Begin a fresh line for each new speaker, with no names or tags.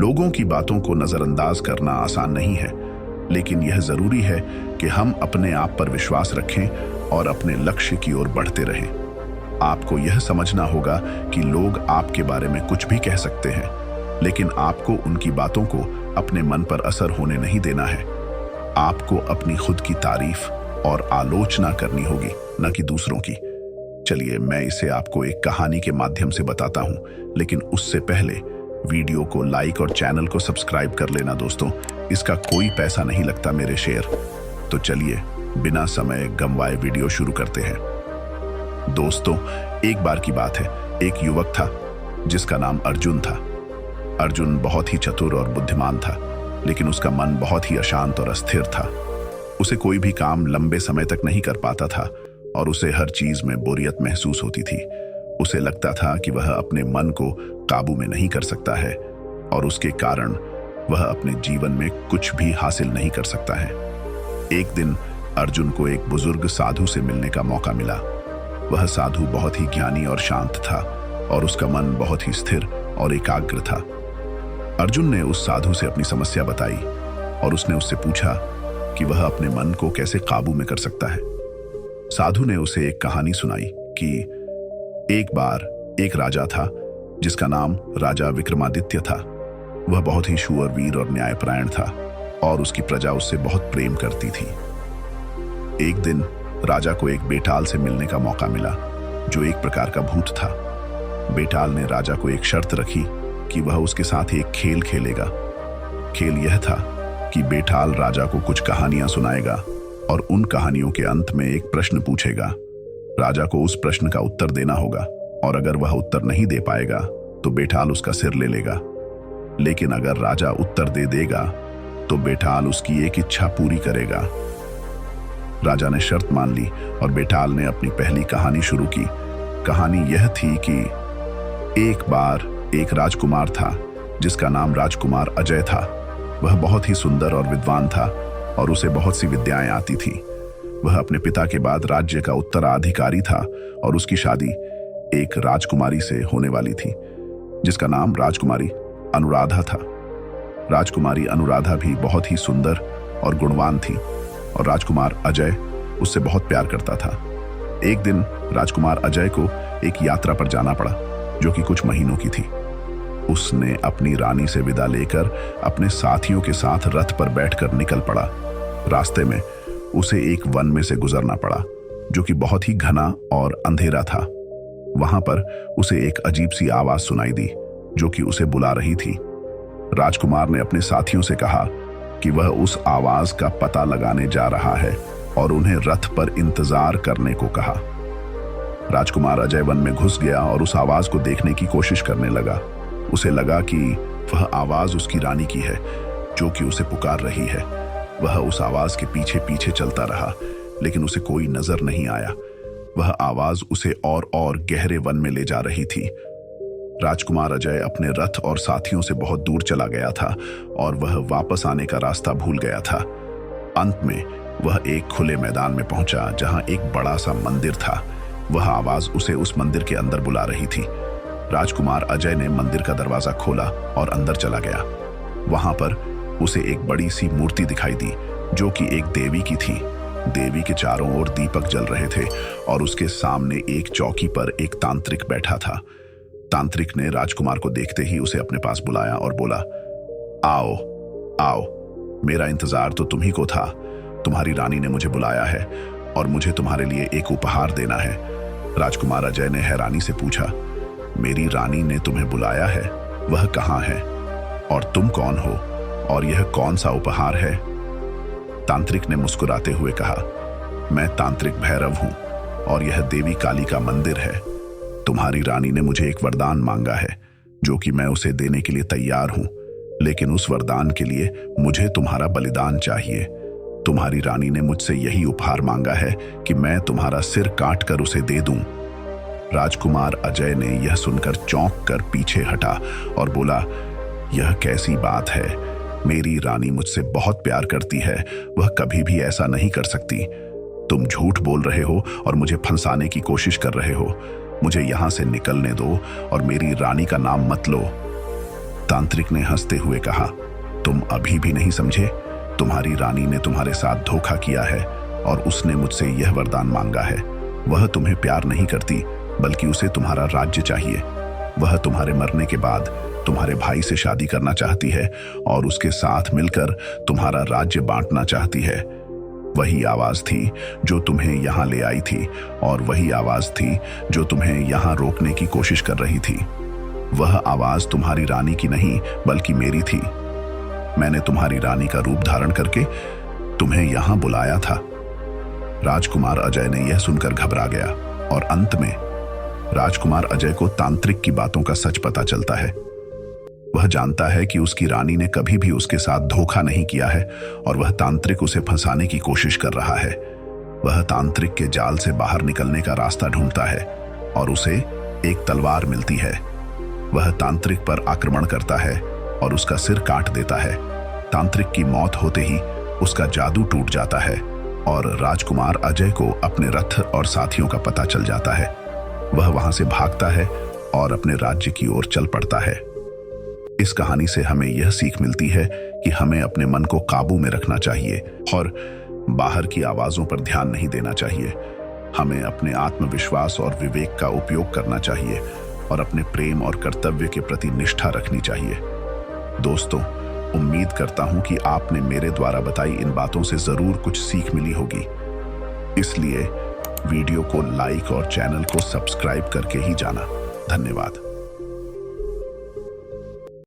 लोगों की बातों को नजरअंदाज करना आसान नहीं है, लेकिन यह जरूरी है कि हम अपने आप पर विश्वास रखें और अपने लक्ष्य की ओर बढ़ते रहें। आपको यह समझना होगा कि लोग आपके बारे में कुछ भी कह सकते हैं, लेकिन आपको उनकी बातों को अपने मन पर असर होने नहीं देना है। आपको अपनी खुद की तारीफ और आलोचना करनी होगी, न कि दूसरों की। चलिए मैं इसे आपको एक कहानी के माध्यम से बताता हूं, लेकिन उससे पहले वीडियो को लाइक और चैनल को सब्सक्राइब कर लेना दोस्तों। इसका कोई पैसा नहीं लगता मेरे शेर। तो चलिए बिना समय गंवाए वीडियो शुरू करते हैं। दोस्तों, एक बार की बात है, एक युवक था जिसका नाम अर्जुन था। अर्जुन बहुत ही चतुर और बुद्धिमान था, लेकिन उसका मन बहुत ही अशांत और अस्थिर था। उसे कोई भी काम लंबे समय तक नहीं कर पाता था और उसे हर चीज में बोरियत महसूस होती थी। उसे लगता था कि वह अपने मन को काबू में नहीं कर सकता है और उसके कारण वह अपने जीवन में कुछ भी हासिल नहीं कर सकता है। एक दिन अर्जुन को एक बुजुर्ग साधु से मिलने का मौका मिला। वह साधु बहुत ही ज्ञानी और शांत था और उसका मन बहुत ही स्थिर और एकाग्र था। अर्जुन ने उस साधु से अपनी समस्या बताई और उसने उससे पूछा कि वह अपने मन को कैसे काबू में कर सकता है। साधु ने उसे एक कहानी सुनाई कि एक बार एक राजा था जिसका नाम राजा विक्रमादित्य था। वह बहुत ही शूरवीर और न्यायपरायण था और उसकी प्रजा उससे बहुत प्रेम करती थी। एक दिन राजा को एक बेटाल से मिलने का मौका मिला, जो एक प्रकार का भूत था। बेटाल ने राजा को एक शर्त रखी कि वह उसके साथ एक खेल खेलेगा। खेल यह था कि बेटाल राजा को कुछ कहानियां सुनाएगा और उन कहानियों के अंत में एक प्रश्न पूछेगा। राजा को उस प्रश्न का उत्तर देना होगा और अगर वह उत्तर नहीं दे पाएगा तो बेटाल उसका सिर ले लेगा। लेकिन अगर राजा उत्तर दे देगा तो बेटाल उसकी एक इच्छा पूरी करेगा। राजा ने शर्त मान ली और बेटाल ने अपनी पहली कहानी शुरू की। कहानी यह थी कि एक बार एक राजकुमार था जिसका नाम राजकुमार अजय था। वह बहुत ही सुंदर और विद्वान था और उसे बहुत सी विद्याएं आती थी। वह अपने पिता के बाद राज्य का उत्तराधिकारी था और उसकी शादी एक राजकुमारी से होने वाली थी जिसका नाम राजकुमारी अनुराधा था। राजकुमारी अनुराधा भी बहुत ही सुंदर और गुणवान थी और राजकुमार अजय उससे बहुत प्यार करता था। एक दिन राजकुमार अजय को एक यात्रा पर जाना पड़ा जो कि कुछ महीनों की थी। उसने अपनी रानी से विदा लेकर अपने साथियों के साथ रथ पर बैठकर निकल पड़ा। रास्ते में उसे एक वन में से गुजरना पड़ा जो कि बहुत ही घना और अंधेरा था। वहां पर उसे एक अजीब सी आवाज सुनाई दी जो कि उसे बुला रही थी। राजकुमार ने अपने साथियों से कहा कि वह उस आवाज का पता लगाने जा रहा है और उन्हें रथ पर इंतजार करने को कहा। राजकुमार अजय वन में घुस गया और उस आवाज को देखने की कोशिश करने लगा। उसे लगा कि वह आवाज उसकी रानी की है जो कि उसे पुकार रही है। वह उस आवाज के पीछे पीछे चलता रहा, लेकिन उसे कोई नजर नहीं आया। वह आवाज उसे और गहरे वन में ले जा रही थी। राजकुमार अजय अपने रथ और साथियों से बहुत दूर चला गया था और वह वापस आने का रास्ता भूल गया था। अंत में वह एक खुले मैदान में पहुंचा जहां एक बड़ा सा मंदिर था। वह आवाज उसे उस मंदिर के अंदर बुला रही थी। राजकुमार अजय ने मंदिर का दरवाजा खोला और अंदर चला गया। वहां पर उसे एक बड़ी सी मूर्ति दिखाई दी जो कि एक देवी की थी। देवी के चारों ओर दीपक जल रहे थे और उसके सामने एक चौकी पर एक तांत्रिक बैठा था। तांत्रिक ने राजकुमार को देखते ही उसे अपने पास बुलाया और बोला, आओ आओ, मेरा इंतजार तो तुम्ही को था। तुम्हारी रानी ने मुझे बुलाया है और मुझे तुम्हारे लिए एक उपहार देना है। राजकुमार अजय ने हैरानी से पूछा, मेरी रानी ने तुम्हें बुलाया है? वह कहाँ है और तुम कौन हो और यह कौन सा उपहार है? तांत्रिक ने मुस्कुराते हुए कहा, मैं तांत्रिक भैरव हूं और यह देवी काली का मंदिर है। तुम्हारी रानी ने मुझे एक वरदान मांगा है जो कि मैं उसे देने के लिए तैयार हूं, लेकिन उस वरदान के लिए मुझे तुम्हारा बलिदान चाहिए। तुम्हारी रानी ने मुझसे यही उपहार मांगा है कि मैं तुम्हारा सिर काट कर उसे दे दूं। राजकुमार अजय ने यह सुनकर चौंक कर पीछे हटा और बोला, यह कैसी बात है? मेरी रानी मुझसे बहुत प्यार करती है, वह कभी भी ऐसा नहीं कर सकती। तुम झूठ बोल रहे हो और मुझे फंसाने की कोशिश कर रहे हो। मुझे यहां से निकलने दो और मेरी रानी का नाम मत लो। तांत्रिक ने हंसते हुए कहा, तुम अभी भी नहीं समझे? तुम्हारी रानी ने तुम्हारे साथ धोखा किया है और उसने मुझसे यह वरदान मांगा है। वह तुम्हें प्यार नहीं करती, बल्कि उसे तुम्हारा राज्य चाहिए। वह तुम्हारे मरने के बाद तुम्हारे भाई से शादी करना चाहती है और उसके साथ मिलकर तुम्हारा राज्य बांटना चाहती है। वही आवाज थी जो तुम्हें यहां ले आई थी और वही आवाज थी जो तुम्हें यहां रोकने की कोशिश कर रही थी। वह आवाज तुम्हारी रानी की नहीं, बल्कि मेरी थी। मैंने तुम्हारी रानी का रूप धारण करके तुम्हें यहां बुलाया था। राजकुमार अजय ने यह सुनकर घबरा गया और अंत में राजकुमार अजय को तांत्रिक की बातों का सच पता चलता है। वह जानता है कि उसकी रानी ने कभी भी उसके साथ धोखा नहीं किया है और वह तांत्रिक उसे फंसाने की कोशिश कर रहा है। वह तांत्रिक के जाल से बाहर निकलने का रास्ता ढूंढता है और उसे एक तलवार मिलती है। वह तांत्रिक पर आक्रमण करता है और उसका सिर काट देता है। तांत्रिक की मौत होते ही उसका जादू टूट जाता है और राजकुमार अजय को अपने रथ और साथियों का पता चल जाता है। वह वहां से भागता है और अपने राज्य की ओर चल पड़ता है। इस कहानी से हमें यह सीख मिलती है कि हमें अपने मन को काबू में रखना चाहिए और बाहर की आवाजों पर ध्यान नहीं देना चाहिए। हमें अपने आत्मविश्वास और विवेक का उपयोग करना चाहिए और अपने प्रेम और कर्तव्य के प्रति निष्ठा रखनी चाहिए। दोस्तों, उम्मीद करता हूं कि आपने मेरे द्वारा बताई इन बातों से जरूर कुछ सीख मिली होगी। इसलिए वीडियो को लाइक और चैनल को सब्सक्राइब करके ही जाना। धन्यवाद।